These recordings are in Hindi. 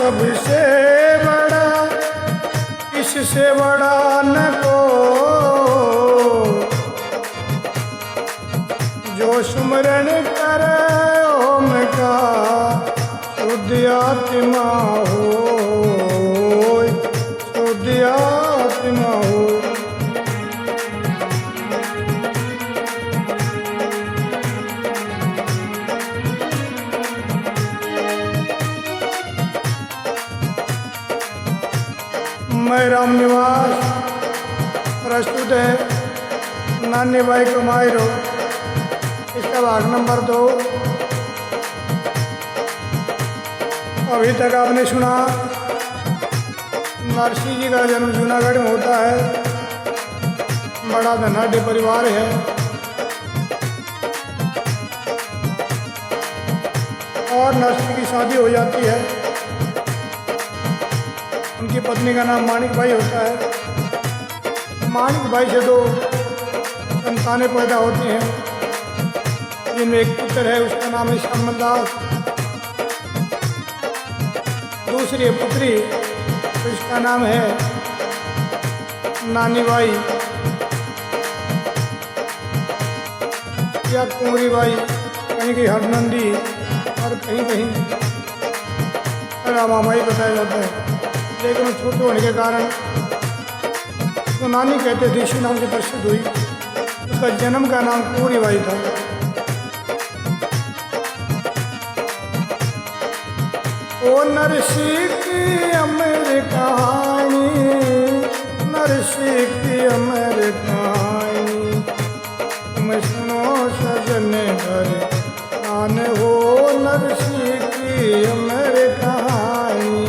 सबसे बड़ा, इससे बड़ा न को, जो सुमरण करे ओम का शुद्ध आत्मा हो, शुद्ध आत्मा हो। मैं राम निवास प्रस्तुत है नानी बाई कमायरो, इसका भाग नंबर 2। अभी तक आपने सुना नरसिंह जी का जन्म जूनागढ़ में होता है, बड़ा धनाढ़ परिवार है। और नरसिंह की शादी हो जाती है, उनकी पत्नी का नाम माणिक बाई होता है। माणिक बाई से 2 संतानें पैदा होती हैं, जिनमें एक पुत्र है, उसका नाम है श्यामल दास। दूसरी पुत्री, उसका नाम है नानी बाई या कुंवरी बाई, कहीं कहीं हरनंदी और कहीं कहीं रामाबाई बताया जाता है। लेकिन वो छोटे होने के कारण उसको नानी कहते थे, इसी नाम से प्रसिद्ध हुई। उसका जन्म का नाम कुंवरी बाई था। ओ नरसिंह की अमर कहानी, नरसिंह की अमर कहानी, तुम सुनो सजन घर आन हो। नरसिंह की अमर कहानी,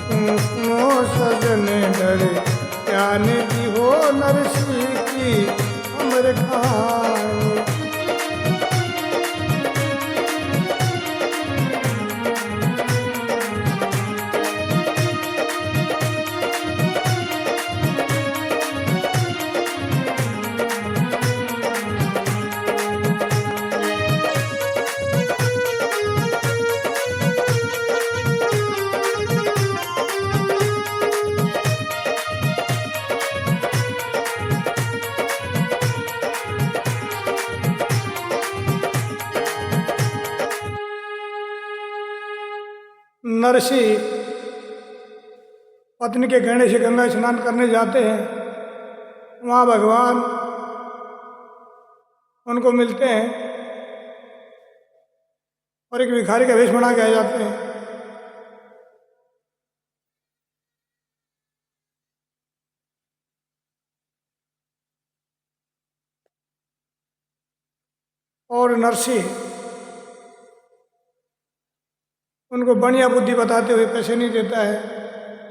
तुम सुनो सजन घर ज्ञान की हो। नरसिंह की अमर कहानी। नरसिंह पत्नी के कहने से गंगा स्नान करने जाते हैं। वहाँ भगवान उनको मिलते हैं और एक भिखारी का वेश बना के आ जाते हैं। और नरसिंह उनको बढ़िया बुद्धि बताते हुए पैसे नहीं देता है,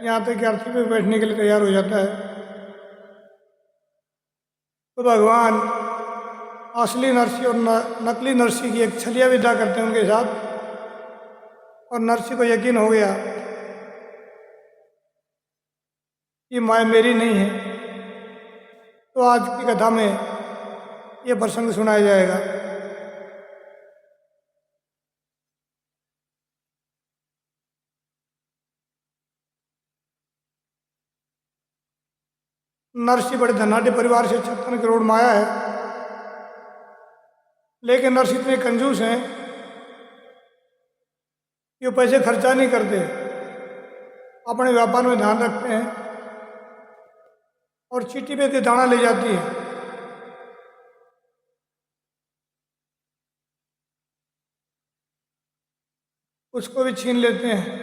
यहाँ तक कि अर्थी पे बैठने के लिए तैयार हो जाता है। तो भगवान असली नरसिंह और नकली नरसिंह की एक छलिया विदा करते हैं उनके साथ, और नरसिंह को यकीन हो गया कि माया मेरी नहीं है। तो आज की कथा में ये प्रसंग सुनाया जाएगा। नरसिंह बड़े धनाढ़ परिवार से 56 करोड़ माया है, लेकिन नरसिंह इतने कंजूस हैं कि वो पैसे खर्चा नहीं करते, अपने व्यापार में ध्यान रखते हैं और चीटी पे दाना ले जाती है। उसको भी छीन लेते हैं।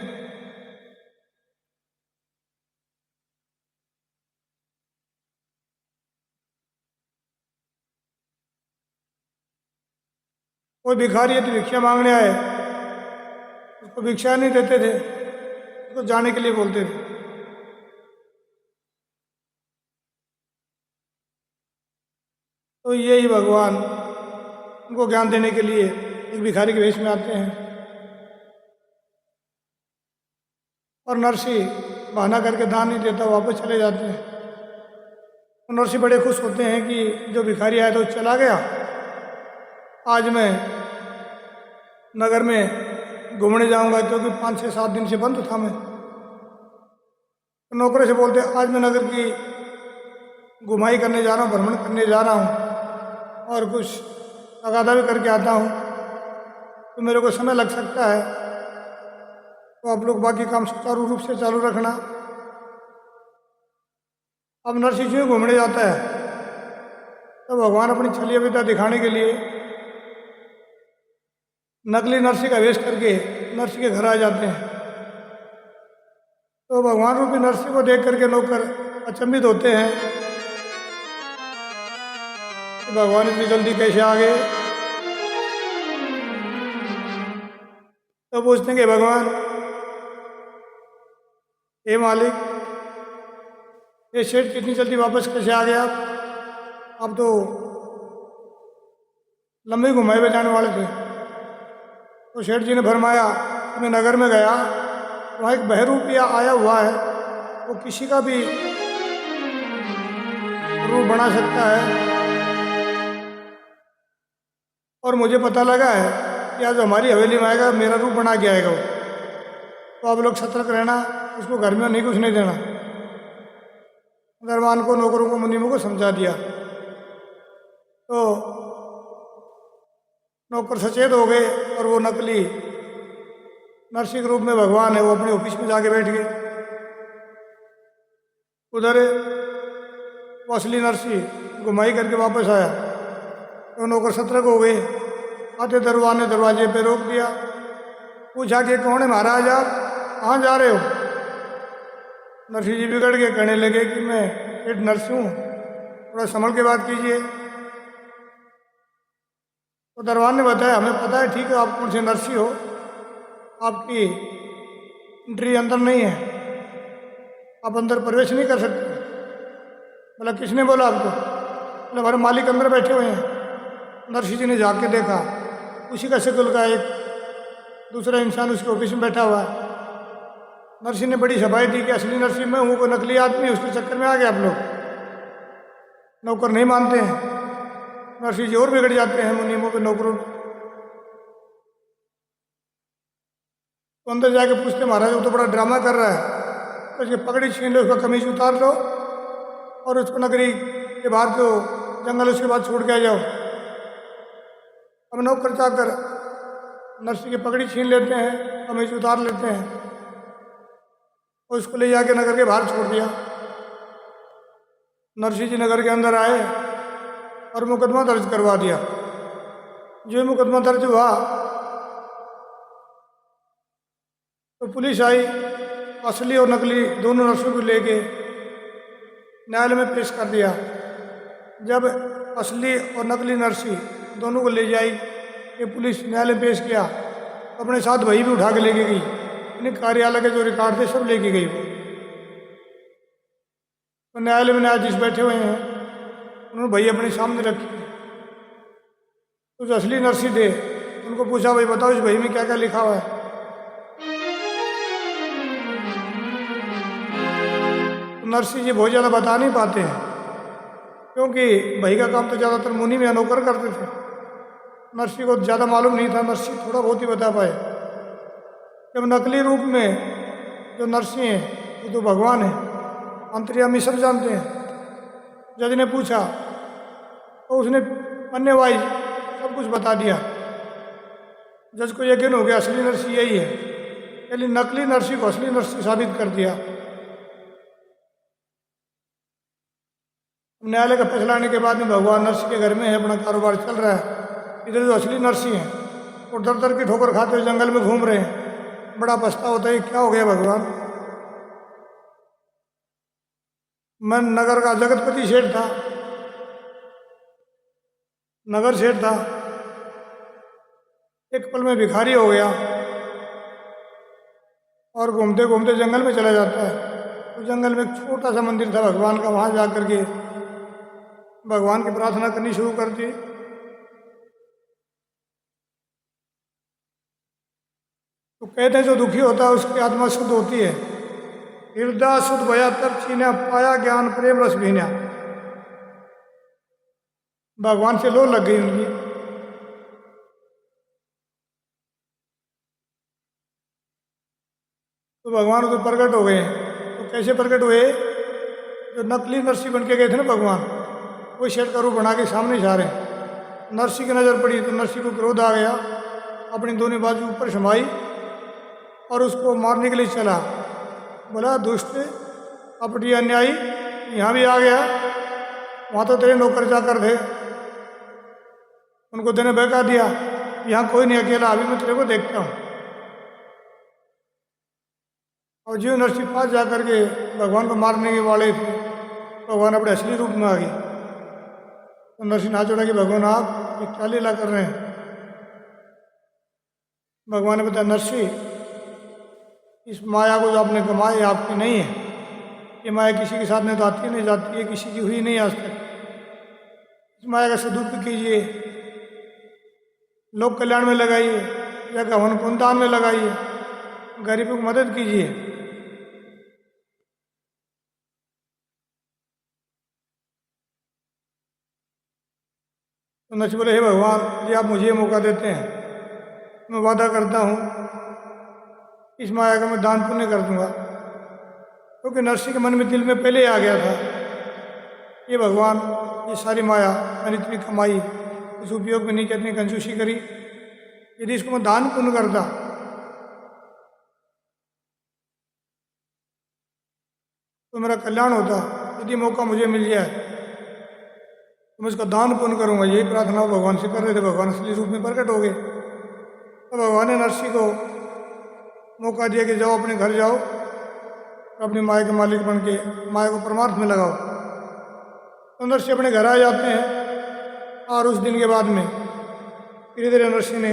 कोई भिखारी यदि भिक्षा मांगने आए, उसको भिक्षा नहीं देते थे, उसको जाने के लिए बोलते थे। तो यही भगवान उनको ज्ञान देने के लिए एक भिखारी के वेश में आते हैं। और नरसिंह बहाना करके दान नहीं देता, वापस चले जाते हैं। तो नरसिंह बड़े खुश होते हैं कि जो भिखारी आया तो चला गया, आज मैं नगर में घूमने जाऊंगा, क्योंकि 5-6-7 दिन से बंद था मैं। तो नौकरी से बोलते आज मैं नगर की घुमाई करने जा रहा हूँ, भ्रमण करने जा रहा हूँ और कुछ तगादा भी करके आता हूँ, तो मेरे को समय लग सकता है, तो आप लोग बाकी काम सुचारू रूप से चालू रखना। अब नरसिंह जी घूमने जाता है तो भगवान अपनी छलिया विद्या दिखाने के लिए नकली नरसिंह का वेश करके नरसिंह के घर आ जाते हैं। तो भगवान रूपी नरसिंह को देख करके नौकर अचंभित होते हैं कि भगवान इतनी जल्दी कैसे आ गए। तो पूछते हैं कि भगवान, हे मालिक, ये सेठ कितनी जल्दी वापस कैसे आ गया? आप तो लंबी घुमाई पे जाने वाले थे। तो सेठ जी ने फरमाया कि मैं नगर में गया, वहाँ एक बहरूपिया आया हुआ है, वो किसी का भी रूप बना सकता है, और मुझे पता लगा है कि आज हमारी हवेली में आएगा, मेरा रूप बना के आएगा वो। तो आप लोग सतर्क रहना, उसको घर में नहीं घुसने देना। दरबान को, नौकरों को, मुनीमों को समझा दिया। तो नौकर सचेत हो गए और वो नकली नरसिंह रूप में भगवान है वो अपने ऑफिस में जाके बैठ गए। उधर वो असली नरसिंह घुमाई करके वापस आया तो नौकर सतर्क हो गए। आते दरबान ने दरवाजे पे रोक दिया, पूछा कि कौन है महाराज, आप कहाँ जा रहे हो? नरसिंह जी बिगड़ के कहने लगे कि मैं सेठ नरसिंह हूँ, थोड़ा संभल के बात कीजिए। तो दरबान ने बताया, हमें पता है, ठीक है, आप कौन से नरसिंह हो, आपकी एंट्री अंदर नहीं है, आप अंदर प्रवेश नहीं कर सकते। बोला किसने बोला आपको? बोले हमारे मालिक अंदर बैठे हुए हैं। नरसिंह जी ने जाके देखा, उसी का शक्ल का एक दूसरा इंसान उसके ऑफिस में बैठा हुआ है। नरसिंह ने बड़ी सफाई दी कि असली नरसिंह मैं हूँ, कोई नकली आदमी, उसके चक्कर में आ गए आप लोग। नौकर नहीं मानते हैं, नरसिंह जी और बिगड़ जाते हैं मुनीमों के नौकरों। तो अंदर जाके पूछते, महाराज वो तो बड़ा ड्रामा कर रहा है, तो उसकी पगड़ी छीन लो, उसका कमीज उतार लो और उसको नगरी के बाहर जो जंगल उसके बाद छोड़ के आ जाओ। अब नौकर जाकर नरसिंह की पगड़ी छीन लेते हैं, कमीज उतार लेते हैं और उसको ले जाके नगर के बाहर छोड़ दिया। नरसिंह जी नगर के अंदर आए और मुकदमा दर्ज करवा दिया। जो मुकदमा दर्ज हुआ तो पुलिस आई, असली और नकली दोनों नरसिंह को लेके न्यायालय में पेश कर दिया। जब असली और नकली नरसिंह दोनों को ले जाई ये पुलिस न्यायालय में पेश किया, अपने साथ वही भी उठा के लेके गई, यानी कार्यालय के जो रिकॉर्ड थे सब लेके गई वो। तो न्यायालय में न्यायाधीश बैठे हुए हैं, उन्होंने भाई अपने सामने रखी। तो जो असली नरसिंह थे उनको पूछा, भाई बताओ इस भाई में क्या क्या लिखा हुआ है? तो नरसिंह जी बहुत ज़्यादा बता नहीं पाते हैं, क्योंकि भाई का काम तो ज़्यादातर मुनि में नौकर करते थे। नरसिंह को ज़्यादा मालूम नहीं था, नरसिंह थोड़ा बहुत ही बता पाए। जब नकली रूप में जो नरसिंह है वो तो भगवान है, अंतर्यामी सब जानते हैं। जज ने पूछा तो उसने अन्य वाइज सब कुछ बता दिया। जज को यकीन हो गया असली नरसिंह यही है, यानी नकली नरसिंह को असली नरसिंह साबित कर दिया। न्यायालय का फैसला आने के बाद में भगवान नरसिंह के घर में है, अपना कारोबार चल रहा है। इधर जो असली नरसिंह है वो दर दर की ठोकर खाते हुए जंगल में घूम रहे हैं। बड़ा पछतावा होता है, क्या हो गया भगवान, मैं नगर का जगतपति सेठ था, नगर सेठ था, एक पल में भिखारी हो गया और घूमते घूमते जंगल में चला जाता है। तो जंगल में एक छोटा सा मंदिर था भगवान का, वहाँ जा कर के भगवान की प्रार्थना करनी शुरू कर दी। तो कहते हैं जो दुखी होता है उसकी आत्मा शुद्ध होती है। हृदय शुद्ध भया तब छीना, पाया ज्ञान प्रेम रस भीना। भगवान से लो लग गई उनकी। तो भगवान उधर प्रकट हो गए। तो कैसे प्रकट हुए? जो नकली नरसी बन के गए थे ना भगवान, वही शेर का रूप बना के सामने जा रहे हैं। नरसी की नज़र पड़ी तो नरसी को क्रोध आ गया, अपनी दोनों बाजू ऊपर समाई और उसको मारने के लिए चला। बोला दुष्ट अपनी अन्यायी, यहाँ भी आ गया, वहाँ तो तेरे नौकर चाकर थे, उनको तेने बहका दिया, यहाँ कोई नहीं अकेला, अभी मैं तेरे को देखता हूँ। और जो नरसी पास जा करके भगवान को मारने के वाले थे, भगवान अपने असली रूप में आ गए। तो नरसी हाथ जोड़ा कि भगवान आप ये क्या लीला कर रहे हैं? भगवान ने बताया नरसी, इस माया को जो आपने कमाई है आपकी नहीं है, ये माया किसी के साथ नहीं तो आती नहीं जाती है, किसी की हुई नहीं आज तक। इस माया का सदुपयोग कीजिए, लोक कल्याण में लगाइए या हवन पुण्यदान में लगाइए, गरीबों की मदद कीजिए। तो नरसी बोले हे भगवान, यदि आप मुझे मौका देते हैं, मैं वादा करता हूँ इस माया का मैं दान पुण्य कर दूंगा। क्योंकि नरसी के मन में दिल में पहले आ गया था ये भगवान, ये सारी माया मैंने इतनी कमाई, इस उपयोग में नहीं कि इतनी कंजूसी करी, यदि इसको मैं दान पुण्य करता तो मेरा कल्याण होता। यदि मौका मुझे मिल जाए तो मैं इसका दान पुण्य करूँगा। यही प्रार्थना भगवान से कर रहे थे। भगवान असली रूप में प्रकट हो गए। तो भगवान ने नरसी को मौका दिया कि जाओ अपने घर जाओ, अपनी माया के मालिक बन के माया को परमार्थ में लगाओ। तो नरसी अपने घर आ जाते हैं और उस दिन के बाद में धीरे धीरे नरसी ने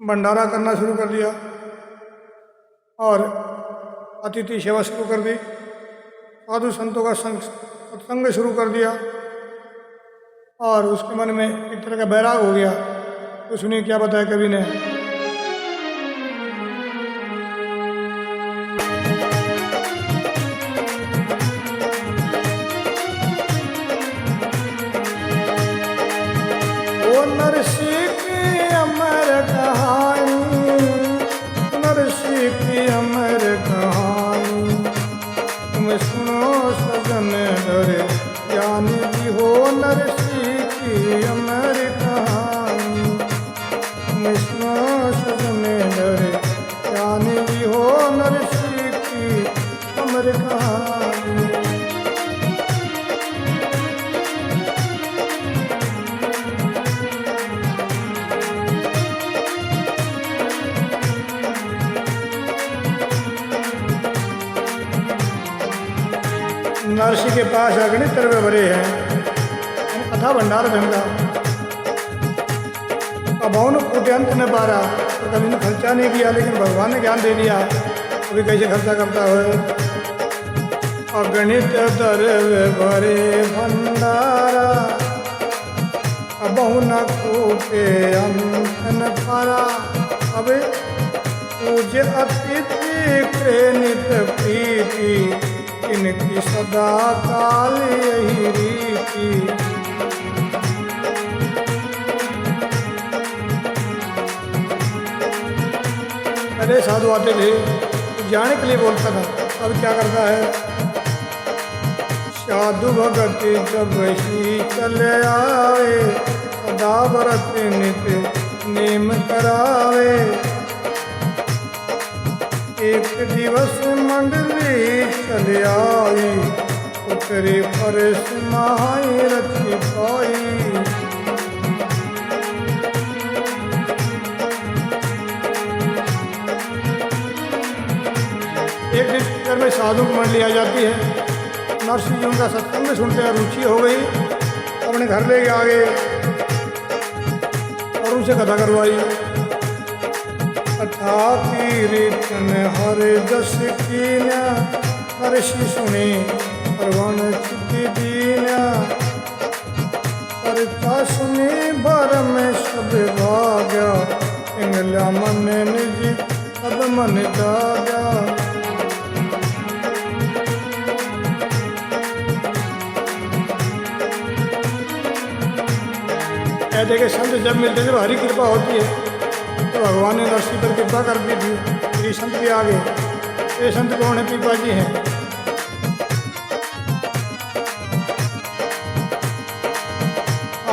भंडारा करना शुरू कर दिया और अतिथि सेवा शुरू कर दी, साधु संतों का सत्संग शुरू कर दिया और उसके मन में एक तरह का बैराग हो गया। तो सुनिए क्या बताया कवि ने। ओ नरसी की अमर कहानी, नरसी की अमर कहानी, तुम सुनो सजन डरे ज्ञानी भी हो। नरसी की अमर कहानी, तुम सुनो सजन डरे ज्ञानी भी हो। नरसी की अमर कहानी। नरसी के पास अग्नि तरवे भरे हैं, अथा भंडार धंधा अभावन फूटे अंत न पारा। तो कभी ने खर्चा नहीं किया, लेकिन भगवान ने ज्ञान दे दिया अभी कैसे खर्चा करता है। अगणित तरवे भरे भंडारा, अबहु न फूटे अंत न पारा। अब पूज्य अतिथि प्रेरित प्रीति, इनकी सदा काल यही रीति। अरे साधु आते थे जाने के लिए बोलता था, अब क्या करता है। साधु भगत जब ही चले आवे, सदा व्रत नित नेम करावे। एक दिवस मंडली चले आई, उतरे परस माई रखी पाई। एक दिन घर में साधु की मंडली आ जाती है। नरसी जी उनका सत्संग सुनते हैं, रुचि हो गई, अपने घर ले आ गए और उनसे कथा करवाई। कथा की रीतन हर दस कीन्या, हर्षि सुनी परवन चिति दीन्या। परचा सुनी भर में सब भाग्या, इंगला मन निज सब मन जाग्या। कहते कि संत जब मिलते जब हरी कृपा होती है तो भगवान ने नरसिंह पर कृपा कर दी थी। ये संत भी आ गए। ये संत कौन है? पीपा जी हैं।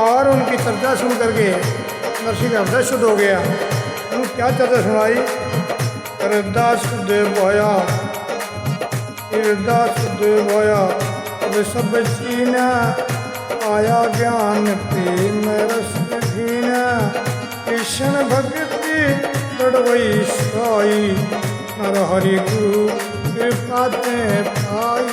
और उनकी चर्चा सुन करके नरसिंह का हृदय शुद्ध हो गया। उन्होंने क्या चर्चा सुनाई? हृदय शुद्ध होया, हृदय शुद्ध होया, अब सब चीना आया ज्ञान प्रेम रस धीना, कृष्ण भक्ति बड़वई साई, नर हरि गुरु कृपा ते पाई।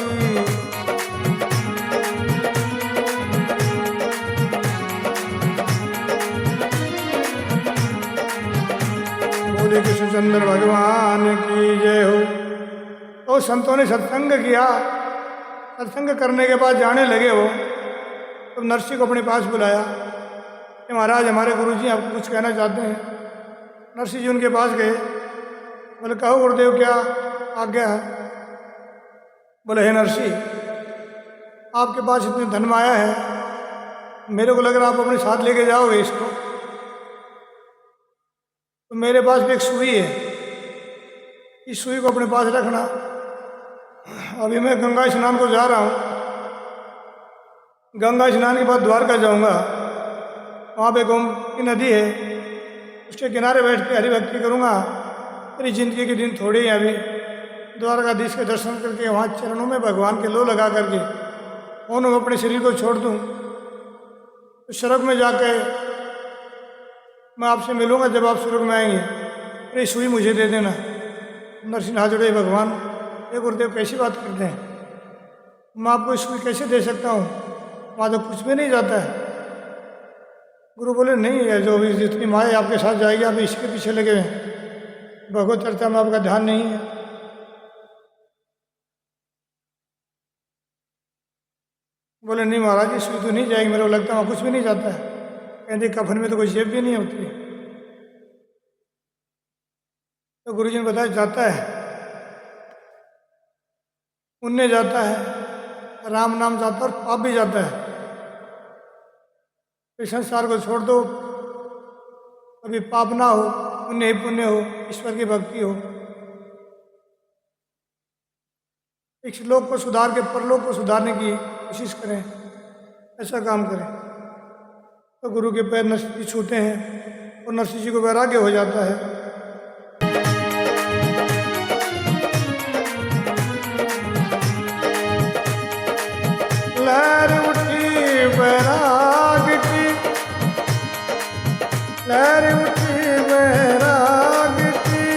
बोले कृष्णचंद्र भगवान की जय हो। तो संतों ने सत्संग किया। सत्संग करने के बाद जाने लगे वो, तो नरसिंह को अपने पास बुलाया कि महाराज हमारे गुरुजी आपको कुछ कहना चाहते हैं। नरसिंह जी उनके पास गए। बोले कहो गुरुदेव क्या आज्ञा है? बोले हे नरसिंह, आपके पास इतने धन माया है, मेरे को लग रहा आप अपने साथ लेके जाओगे इसको। तो मेरे पास भी एक सुई है, इस सुई को अपने पास रखना। अभी मैं गंगा स्नान को जा रहा हूँ। गंगा स्नान के बाद द्वारका जाऊंगा। वहाँ पे गोमती नदी है, उसके किनारे बैठ के हरि भक्ति करूँगा। मेरी जिंदगी के दिन थोड़े हैं अभी। द्वारकाधीश के दर्शन करके वहाँ चरणों में भगवान के लो लगा करके उन्होंने अपने शरीर को छोड़ दूँ। तो स्वर्ग में जाके मैं आपसे मिलूँगा जब आप स्वर्ग में आएंगे। अरे सुई मुझे दे देना। नरसिंह हाथ जोड़े, भगवान ये गुरुदेव कैसी बात करते हैं, मैं आपको सुई कैसे दे सकता हूँ, वहाँ तो कुछ भी नहीं जाता है। गुरु बोले नहीं है, जो भी जितनी माया आपके साथ जाएगी आप इसके पीछे लगे हुए हैं, भगवत चर्चा में आपका ध्यान नहीं है। बोले नहीं महाराज जी सुई तो नहीं जाएगी, मेरे को लगता है वहाँ कुछ भी नहीं जाता है। कहते कफन में तो कोई जेब भी नहीं होती। तो गुरुजी ने बताया जाता है, पुण्य जाता है, राम नाम जाता है और पाप भी जाता है। इस संसार को छोड़ दो, कभी पाप ना हो, पुण्य ही पुण्य हो, ईश्वर की भक्ति हो। इस लोक को सुधार के परलोक को सुधारने की कोशिश करें, ऐसा काम करें। तो गुरु के पैर नरसिंह जी छूते हैं और नरसिंह जी को वैराग्य हो जाता है। लहर उठी वैराग की, लहर उठी वैराग की,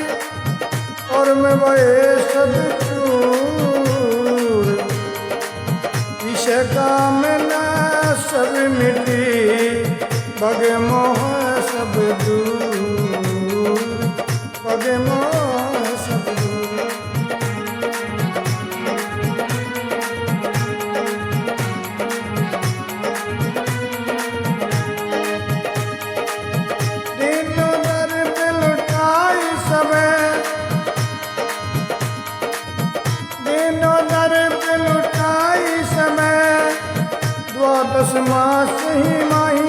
और मैं वही सब चूर, इस काम न सब मिटी, भगे मोह सब दूर, भगे मोह सब दूर। दिनों दर पे लुटाई समय, दिनों दर पे लुटाई समय, द्वादश मास ही माही,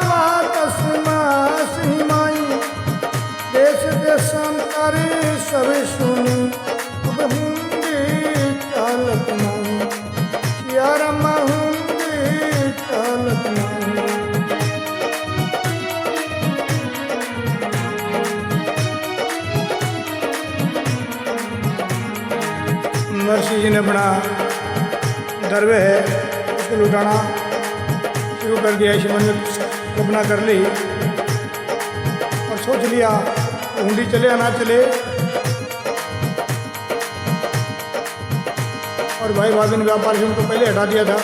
द्वादश ही माही, देश देशांतरी सभी सुनी, अब हुंगी चालत नहीं, यारमा हुंगी चालत नहीं। नरसिंह जी ने अपना दरवे है उसको लुटाना शुरू कर दिया। इसी मन में कल्पना कर ली और सोच लिया हुंडी चले या ना चले। और भाई भाभी ने व्यापार से उनको पहले हटा दिया था।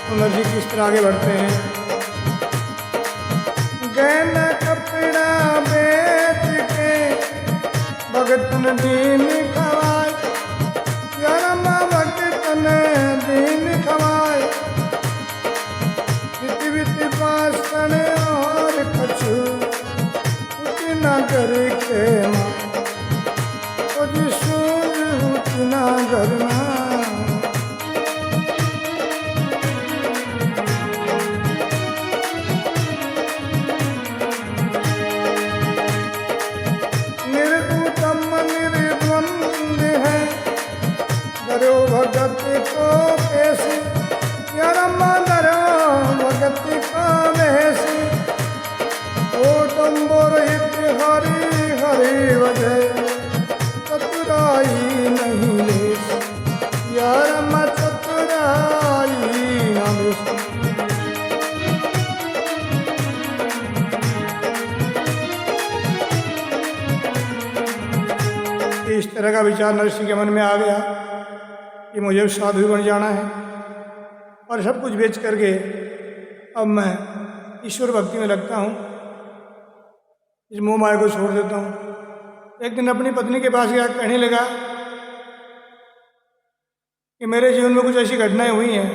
तो नरसिंह किस तरह आगे बढ़ते हैं। गहना कपड़ा बेच के भगतन दीन खवाए, यारमा भगतन दीन खवाए, विति पासन और कछु उतना कर के माँ, सूझ उतना करना। बोरहित हरि हरि वजह चतुराई नहीं लेस यार मैं चतुराई न लेस। इस तरह का विचार नरसिंह के मन में आ गया कि मुझे साधु बन जाना है और सब कुछ बेच करके अब मैं ईश्वर भक्ति में लगता हूँ, इस मोह माया को छोड़ देता हूँ। एक दिन अपनी पत्नी के पास गया, कहने लगा कि मेरे जीवन में कुछ ऐसी घटनाएं हुई हैं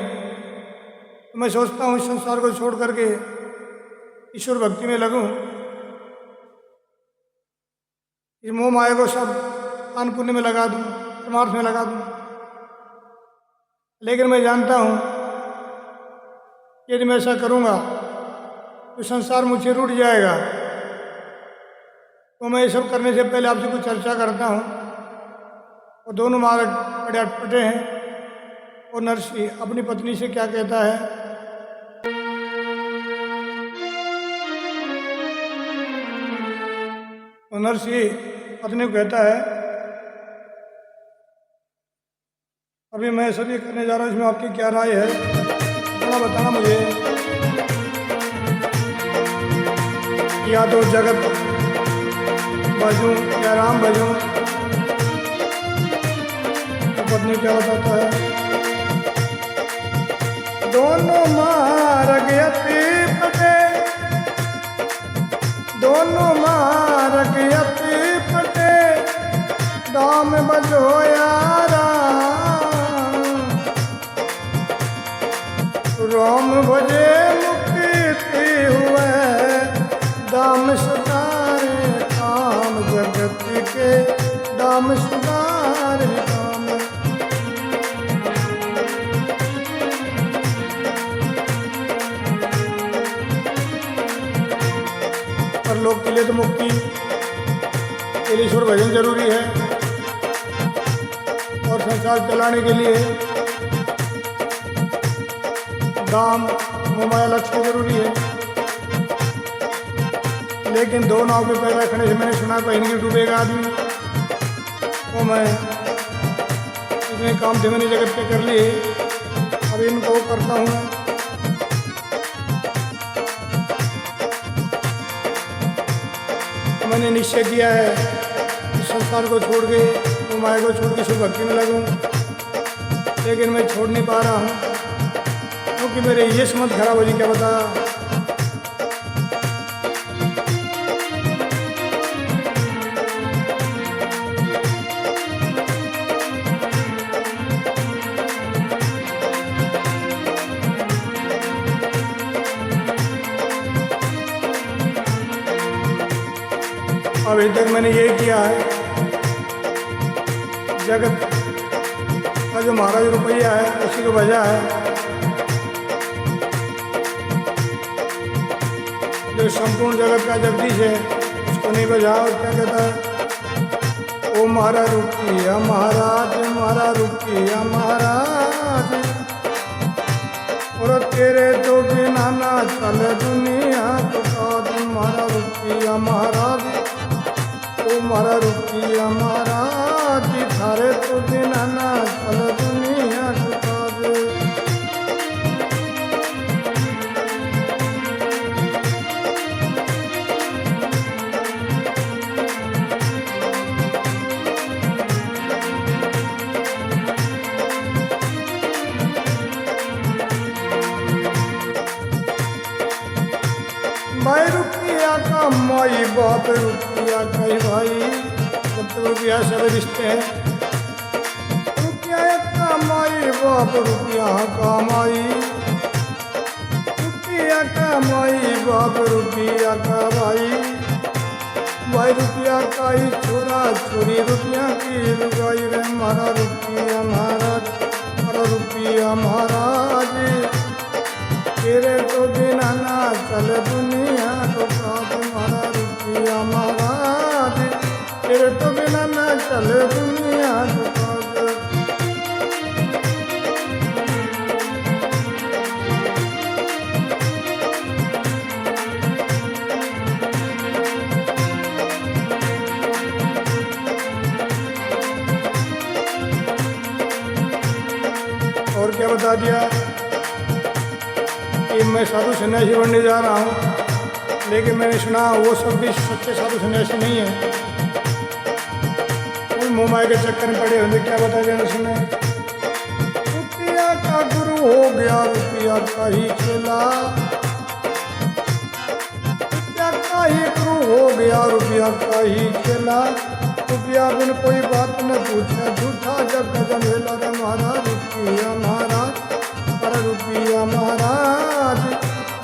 तो मैं सोचता हूँ इस संसार को छोड़ करके ईश्वर भक्ति में लगूं, इस मोह माया को सब दान पुण्य में लगा दूं, परमार्थ में लगा दूं। लेकिन मैं जानता हूँ कि यदि मैं ऐसा करूँगा तो संसार मुझसे रूठ जाएगा। तो मैं ये सब करने से पहले आपसे कुछ चर्चा करता हूँ। और दोनों मार्ग बड़े अटपटे हैं। और नरसिंह अपनी पत्नी से क्या कहता है, तो नरसिंह पत्नी को कहता है, अभी मैं सभी करने जा रहा हूँ, इसमें आपकी क्या राय है, थोड़ा बताना मुझे। या तो जगत भजूं या राम भजूं। तो पत्नी क्या बताता है, दोनों मार्ग यति पटे, दोनों मार्ग यति पटे, दाम बजो यारा, राम भजे मुक्ति हुए, दाम सुधारे काम जगत के, दाम सुधारे काम। परलोक के लिए तो मुक्ति के लिए ईश्वर भजन जरूरी है और संसार चलाने के लिए दाम मोमाया लक्ष्य जरूरी है। लेकिन दो नाव पे पैर रखने से मैंने सुना कहीं नहीं डूबेगा आदमी। तो मैं इतने काम थे मैंने जगत पे कर लिए, अब इनको करता हूँ मैं। तो मैंने निश्चय किया है इस संसार को छोड़ के, मोमाया को छोड़ के शिव भक्ति में लगूँ। लेकिन मैं छोड़ नहीं पा रहा हूँ क्योंकि मेरे ये समझ खराब हो जी, क्या बता। अभी तक मैंने ये किया है, जगत का जो महाराज रुपया है उसी को बजा है, जो संपूर्ण जगत का जगदीश है उसको नहीं बजा। और क्या कहता है, ओ महारा रुपया महाराज, महारा रुपया महाराज, और तेरे तो बिना ना चले दुनिया, तो महारा रुपया महाराज, ओ महारा रुपया महाराज, थारे तो बिना ना चले दुनिया, तो भाई रुपया का माई बाप, रुपया कई भाई, जब तक रुपया सब रिश्ते हैं। रुपया का माई बाप, रुपया का माई, रुपया का माई बाप, रुपया का भाई, भाई रुपया का ही छोरा छोरी, रुपया की लुगाई रे, मारा रुपया महाराज, मारा रुपया महाराज, तेरे तो बिना ना चले दुनिया, तो तुम्हारा रुपया महाराज, तेरे तो बिना ना चले दुनिया, तो बता दिया कि मैं साधु सन्यासी बनने जा रहा हूँ, लेकिन मैंने सुना वो सब भी सच्चे साधु सन्यासी नहीं है, कोई मोहमाया के चक्कर में पड़े होंगे। क्या बता देना सुने, रुपया का गुरु हो गया रुपया का ही चेला, रुपया का ही गुरु हो गया रुपया का ही चेला, रुपया बिन कोई बात न पूछे झूठा जब गजन वेला रे महाराज रुपया महाराज, अरे रुपया महाराज,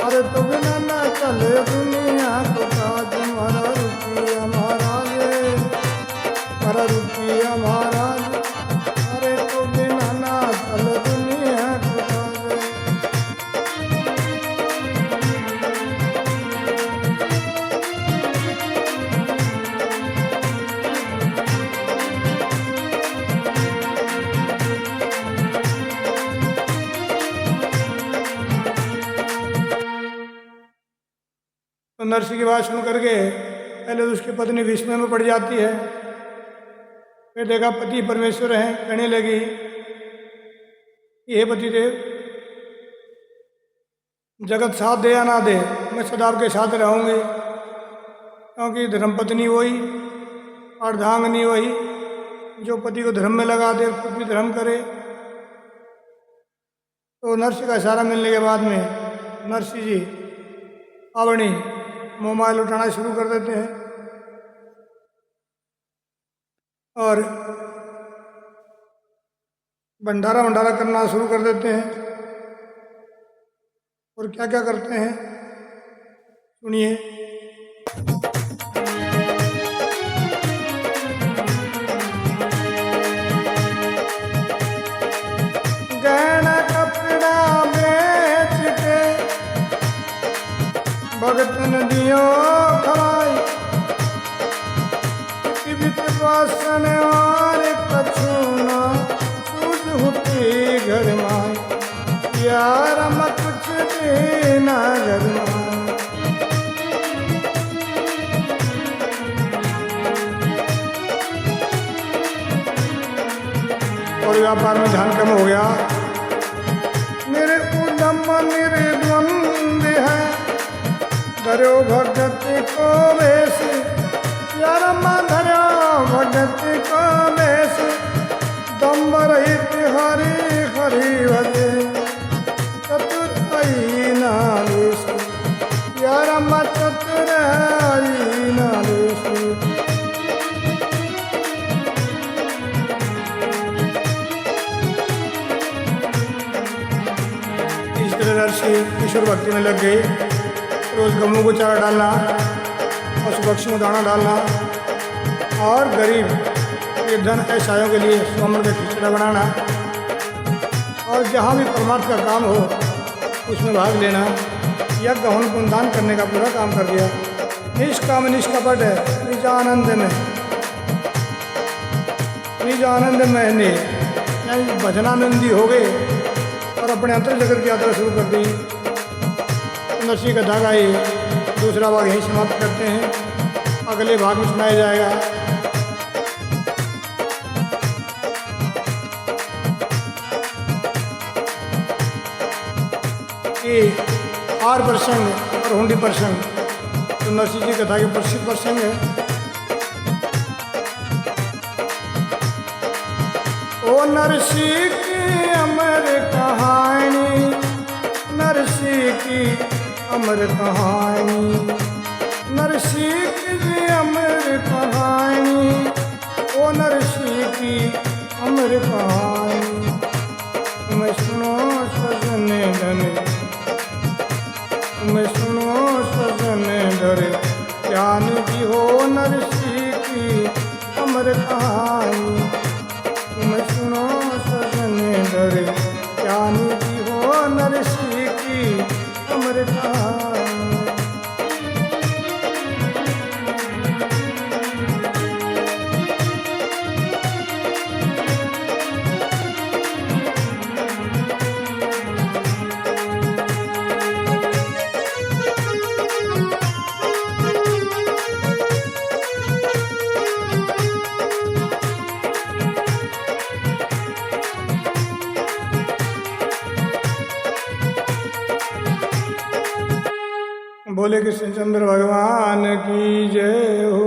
अरे तो बिना ना चले दुनिया को काज, हमारा रुपया महाराज, अरे रुपया महाराज, अरे तो बिना ना चले दुनिया को काज। तो नरसी की बात सुन करके पहले तो उसकी पत्नी विस्मय में पड़ जाती है, फिर देखा पति परमेश्वर है, कहने लगी ये पति देव, जगत साथ दे या ना दे मैं सदा आपके साथ रहूँगी, क्योंकि धर्मपत्नी वही अर्धांगनी वही जो पति को धर्म में लगा दे, खुद भी धर्म करे। तो नरसी का इशारा मिलने के बाद में नरसी जी आवणी मोहमाया लुटाना शुरू कर देते हैं और भंडारा भंडारा करना शुरू कर देते हैं। और क्या क्या करते हैं सुनिए। गहना कपड़ा बेच के भगतन दियो खवाई, वित वासन और कछुना सूझ हुती घर माई, यार मत कुछ देना घर माई। और व्यापार में ध्यान कम हो गया, मेरे उदम मेरे द्वंद है, धरो भगत को बेस, यार धरो भगत को बेस, दम्ब रहित हरि हरि भजे, चतुर आई नालेश, यार चतुर आई नालेश। इस तरह नरसी ईश्वर भक्ति में लग गई। रोज गमों को चारा डालना, पशु पक्षियों को दाना डालना और गरीब निर्धन ऐसायों के लिए स्वमन का खिचड़ा बनाना और जहाँ भी परमार्थ का काम हो उसमें भाग लेना, यज्ञ हवन पुण्यदान करने का पूरा काम कर दिया। निष्काम निष्कपट है, निज आनंद में ने यानी भजनानंदी हो गए और अपने अंतर जगत की यात्रा शुरू कर दी। नरसी का धागा ही दूसरा भाग यहीं समाप्त करते हैं, अगले भाग में सुनाया जाएगा। कि हार प्रसंग और हुंडी प्रसंग तो नरसी जी कथा के प्रसिद्ध प्रसंग है। ओ नरसी की अमर कहानी, नरसी की अमर कहानी, नरसी की अमर कहानी, ओ नरसी की अमर कहानी। मैं सुनो सजन धने, मैं सुनो सजन धरे, ज्ञान की हो नरसी की अमर कहानी। मैं सुनो सजन धरे, ज्ञान की हो नरसी की अमर कहानी। बोले कृष्णचंद्र भगवान की जय हो।